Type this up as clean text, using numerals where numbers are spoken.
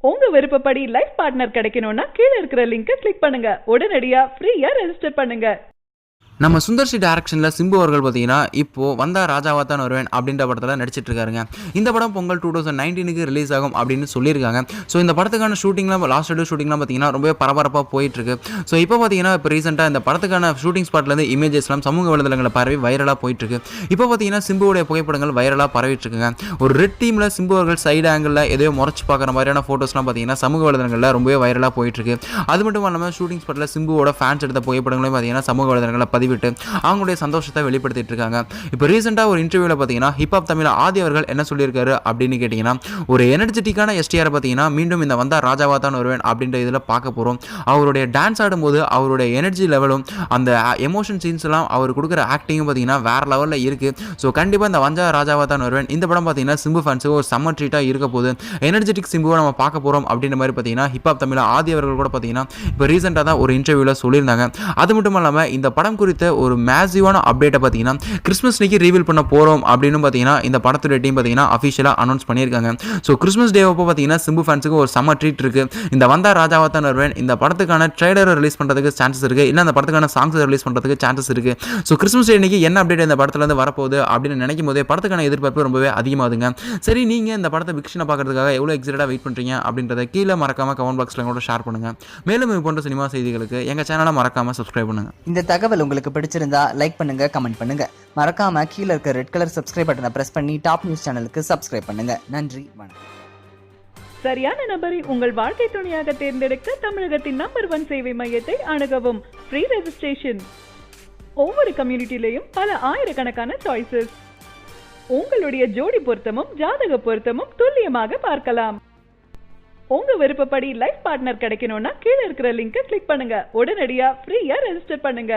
உங்க விருப்பப்படி life partner கிடைக்கணும்னா கீழ இருக்கிற லிங்கை கிளிக் பண்ணுங்க. உடனடியா ஃப்ரீயா ரெஜிஸ்டர் பண்ணுங்க. நம்ம சுந்தர்சி டைரக்ஷனில் சிம்பு அவர்கள் பார்த்தீங்கன்னா இப்போது வந்தா ராஜாவா தான் வருவேன் அப்படின்ற படத்தில் நடிச்சிட்டு இருக்காருங்க. இந்த படம் பொங்கல் 2019 ரிலீஸ் ஆகும் அப்படின்னு சொல்லியிருக்காங்க. ஸோ இந்த படத்துக்கான ஷூட்டிங்லாம் லாஸ்ட் ஷூட்டிங்லாம் பார்த்தீங்கன்னா ரொம்பவே பரபரப்பாக போயிட்டுருக்கு. ஸோ இப்போ பார்த்தீங்கன்னா இப்போ ரீசெண்டாக இந்த படத்துக்கான ஷூட்டிங் ஸ்பாட்லேருந்து இமேஜஸ்லாம் சமூக வலைதளங்களை பரவி வைரலாக போயிட்டுருக்கு. இப்போ பார்த்தீங்கன்னா சிம்புவோடைய புகைப்படங்கள் வைரலாக பரவிட்டுருக்குங்க. ஒரு ரெட் டீமில் சிம்பு அவர்கள் சைடு ஆங்கிளில் எதையோ முறைச்சு பார்க்குற மாதிரியான ஃபோட்டோஸ்லாம் பார்த்தீங்கன்னா சமூக வலைதளங்களில் ரொம்பவே வைரலாக போயிட்டுருக்கு. அது மட்டும் இல்லாமல் ஷூட்டிங் ஸ்பாட்டில் சிம்புவோட ஃபேன்ஸ் எடுத்த புகைப்படங்களையும் பார்த்தீங்கன்னா சமூக வலைதளங்களில் பதிவிட்டு அவங்களுடைய சந்தோஷத்தை வெளிப்படுத்திட்டு இருக்காங்க. இப்போ ரீசெண்டாக ஒரு இன்டர்வியூவில் பார்த்தீங்கன்னா ஹிப்ஹாப் தமிழ் ஆதி அவர்கள் என்ன சொல்லியிருக்காரு அப்படின்னு கேட்டிங்கன்னா, ஒரு எனர்ஜெட்டிக்கான எஸ்டிஆர் பார்த்தீங்கன்னா மீண்டும் இந்த வந்தா ராஜாவா தான் வருவேன் அப்படின்ற இதில் பார்க்க போகிறோம். அவருடைய டான்ஸ் ஆடும்போது அவருடைய எனர்ஜி லெவலும் அந்த எமோஷன் சீன்ஸ் எல்லாம் அவர் கொடுக்குற ஆக்டிங்கும் பார்த்தீங்கன்னா வேற லெவலில் இருக்குது. ஸோ கண்டிப்பாக இந்த வந்தா ராஜாவா தான் வருவேன் இந்த படம் பார்த்தீங்கன்னா சிம்பு ஃபேன்ஸுக்கு ஒரு சம்மர் ட்ரீட்டாக இருக்க போகுது. எனர்ஜெட்டிக் சிம்புவை நம்ம பார்க்க போகிறோம் அப்படின்ற மாதிரி பார்த்தீங்கன்னா ஹிப்ஹாப் தமிழ் ஆதி அவர்கள் கூட பார்த்தீங்கன்னா இப்போ ரீசெண்டாக தான் ஒரு இன்டர்வியூவில் சொல்லியிருந்தாங்க. அது மட்டும் இல்லாமல் இந்த படம் குறித்த ஒரு மேசிவான அப்டேட்டை பார்த்தீங்கன்னா கிறிஸ்மஸ் அன்னைக்கு ரிவீல் பண்ண போகிறோம் அப்படின்னு பார்த்தீங்கன்னா இந்த படத்துடைய டீம் பார்த்தீங்கன்னா அஃபிஷியலாக அனௌன்ஸ் பண்ணியிருக்காங்க. ஸோ கிறிஸ்மஸ் டே அப்போ பார்த்தீங்கன்னா சிம்பு ஃபேன்ஸுக்கு ஒரு சம்மர் ட்ரீட் இருக்குது. இந்த வந்தா ராஜாவா தான் வருவேன் இந்த படத்துக்கான ட்ரெய்லரை ரிலீஸ் பண்ணுறதுக்கு சான்சஸ் இருக்குது. இல்லை அந்த படத்துக்கான சாங்ஸ் ரிலீஸ் பண்ணுறதுக்கு சான்சஸ் இருக்குது. ஸோ கிறிஸ்மஸ் டே அன்னைக்கு என்ன அப்டேட் இந்த படத்துலேருந்து வரப்போகுது அப்படின்னு நினைக்கும் போதே படத்துக்கான எதிர்பார்ப்பு ரொம்பவே அதிகமாகுதுங்க. சரி, நீங்கள் இந்த படத்தை விக்ஷனை பார்க்கறதுக்காக எவ்வளோ எக்ஸைட்டடாக வெயிட் பண்ணுறீங்க அப்படின்றத கீழே மறக்காமல் கமெண்ட் பாக்ஸில் கூட ஷேர் பண்ணுங்கள். மேலும் இது போன்ற சினிமா செய்திகளுக்கு எங்கள் சேனலை மறக்காமல் சப்ஸ்கிரைப் பண்ணுங்கள். இந்த தகவல் உங்களுக்கு பிடிச்சிருந்தா லைக் பண்ணுங்க, கமெண்ட் பண்ணுங்க. மறக்காம கீழ இருக்க ரெட் கலர் சப்ஸ்கிரைப் பட்டனை பிரஸ் பண்ணி டாப் நியூஸ் சேனலுக்கு சப்ஸ்கிரைப் பண்ணுங்க. நன்றி, வணக்கம். சரியான நபரை உங்கள் வாழ்க்கை துணையாக தேர்ந்தெடுக்க தமிழகத்தின் நம்பர் 1 சேவை மையத்தை அணுகவும். Free registration. ஒவ்வொரு கம்யூனிட்டிலையும் பல ஆயிரக்கணக்கான சாய்ஸஸ். உங்களுடைய ஜோடி பொருத்தமும் ஜாதக பொருத்தமும் துல்லியமாக பார்க்கலாம். உங்க விருப்பப்படி லைஃப் பார்ட்னர் கிடைக்கணும்னா கீழ இருக்கிற லிங்கை கிளிக் பண்ணுங்க. உடனடியா ஃப்ரீயா ரெஜிஸ்டர் பண்ணுங்க.